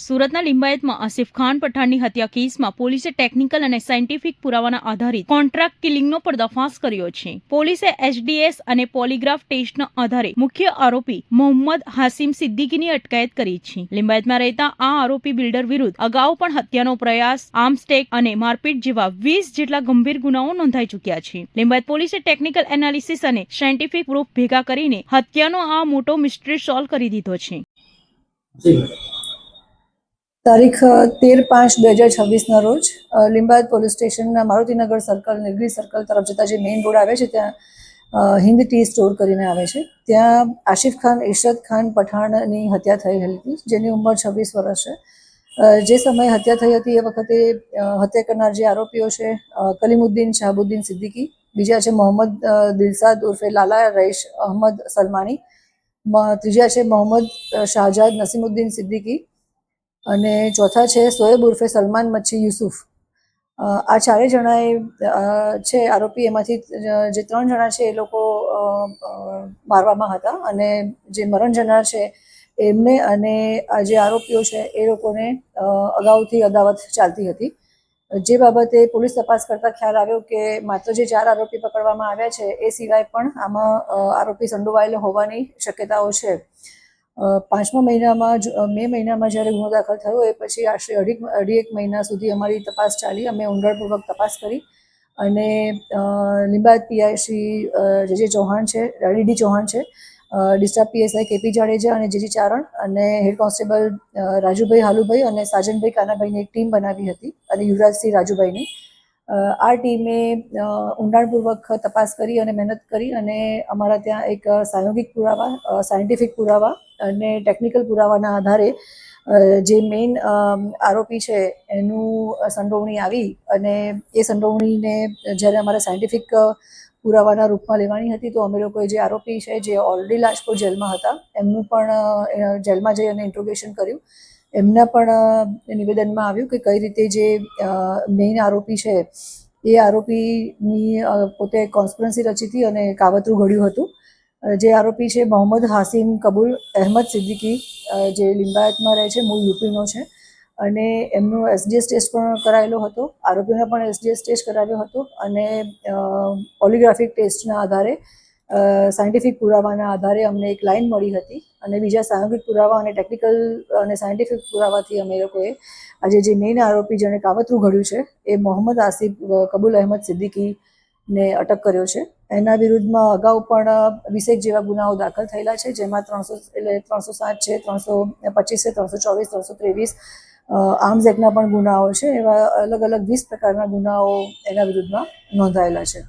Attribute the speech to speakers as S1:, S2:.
S1: સુરતના લિંબાયતમાં આસિફ ખાન પઠાણની હત્યા કેસમાં પોલીસે ટેકનિકલ અને સાયન્ટિફિક પુરાવાના આધારિત કોન્ટ્રાક્ટ કિલિંગનો પર્દાફાશ કર્યો છે. પોલીસે એચડીએસ અને પોલીગ્રાફ ટેસ્ટના આધારે મુખ્ય આરોપી મોહમ્મદ હાસિમ સિદ્દીકીની અટકાયત કરી છે. લિંબાયતમાં રહેતા આ આરોપી બિલ્ડર વિરુદ્ધ અગાઉ પણ હત્યાનો પ્રયાસ, આર્મ્સ એટેક અને મારપીટ જેવા 20 જેટલા ગંભીર ગુનાઓ નોંધાઈ ચૂક્યા છે. લિંબાયત પોલીસે ટેકનિકલ એનાલિસિસ અને સાયન્ટિફિક પ્રૂફ ભેગા કરીને હત્યાનો આ મોટો મિસ્ટ્રી સોલ્વ કરી દીધો છે.
S2: તારીખ 13/5/2026 રોજ લિંબાયત પોલીસ સ્ટેશનના મારુતિનગર સર્કલ, નિર્ગી સર્કલ તરફ જતા જે મેઇન રોડ આવે છે ત્યાં હિન્દ ટી સ્ટોર કરીને આવે છે. ત્યાં આસિફ ખાન ઇશરત ખાન પઠાણની હત્યા થઈ હતી, જેની ઉંમર 26 વર્ષ છે. જે સમયે હત્યા થઈ હતી એ વખતે હત્યા કરનાર જે આરોપીઓ છે કલીમુદ્દીન શાહબુદ્દીન સિદ્દીકી, બીજા છે મોહમ્મદ દિલસાદ ઉર્ફે લાલા રઈશ અહમદ સલમાની, ત્રીજા છે મોહમ્મદ શાહજાદ નસીમુદ્દીન સિદ્દીકી અને ચોથા છે સોએબ ઉર્ફે સલમાન મચ્છી યુસુફ. આ ચારેય જણાએ છે આરોપી. એમાંથી જે 3 જણા છે એ લોકો મારવામાં હતા અને જે મરણ જનાર છે એમને અને આ જે આરોપીઓ છે એ લોકોને અગાઉથી અદાવત ચાલતી હતી. જે બાબતે પોલીસ તપાસ કરતા ખ્યાલ આવ્યો કે માત્ર જે 4 આરોપી પકડવામાં આવ્યા છે એ સિવાય પણ આમાં આરોપી સંડોવાયેલો હોવાની શક્યતાઓ છે. 5મા મહિનામાં મે મહિનામાં જ્યારે ગુનો દાખલ થયો એ પછી આશરે અઢી એક મહિના સુધી અમારી તપાસ ચાલી. અમે ઊંડાણપૂર્વક તપાસ કરી અને લિંબાયત પીઆઈ શ્રી જે ચૌહાણ છે, ડીડી ચૌહાણ છે, ડિસ્ટ્રિક્ટ પીએસઆઈ કેપી જાડેજા અને જીજી ચારણ અને હેડ કોન્સ્ટેબલ રાજુભાઈ હાલુભાઈ અને સાજનભાઈ કાનાભાઈની એક ટીમ બનાવી હતી અને યુવરાજસિંહ રાજુભાઈની. આ ટીમે ઊંડાણપૂર્વક તપાસ કરી અને મહેનત કરી અને અમારા ત્યાં એક સાયોગિક પુરાવા, સાયન્ટિફિક પુરાવા અને ટેકનિકલ પુરાવાના આધારે જે મેઇન આરોપી છે એનું સંડોવણી આવી અને એ સંડોવણીને જ્યારે અમારે સાયન્ટિફિક પુરાવાના રૂપમાં લેવાની હતી તો અમે લોકોએ જે આરોપી છે જે ઓલરેડી લાજપોર જેલમાં હતા એમનું પણ જેલમાં જઈ અને ઇન્ટ્રોગેશન કર્યું. એમના પણ નિવેદનમાં આવ્યું કે કઈ રીતે જે મેઇન આરોપી છે એ આરોપીની પોતે કોન્સ્પિરન્સી રચી હતી અને કાવતરું ઘડ્યું હતું. જે આરોપી છે મોહમ્મદ હાસિમ કબૂલ અહેમદ સિદ્દીકી, જે લિંબાયતમાં રહે છે, મૂળ યુપીનો છે અને એમનો એસડીએસ ટેસ્ટ પણ કરાયેલો હતો. આરોપીનો પણ એસડીએસ ટેસ્ટ કરાવ્યો હતો અને પોલિગ્રાફિક ટેસ્ટના આધારે, સાયન્ટિફિક પુરાવાના આધારે અમને એક લાઈન મળી હતી અને બીજા સાયોગિક પુરાવા અને ટેકનિકલ અને સાયન્ટિફિક પુરાવાથી અમે લોકોએ આજે જે મેઇન આરોપી જેણે કાવતરું ઘડ્યું છે એ મોહમ્મદ આસિફ કબૂલ અહેમદ સિદ્દીકીને અટક કર્યો છે. એના વિરુદ્ધમાં અગાઉ પણ 20 જેવા ગુનાઓ દાખલ થયેલા છે, જેમાં 307 છે, 325 છે, 324, 323 આર્મ્સ એક્ટના પણ ગુનાઓ છે. એવા અલગ અલગ 20 પ્રકારના ગુનાઓ એના વિરુદ્ધમાં નોંધાયેલા છે.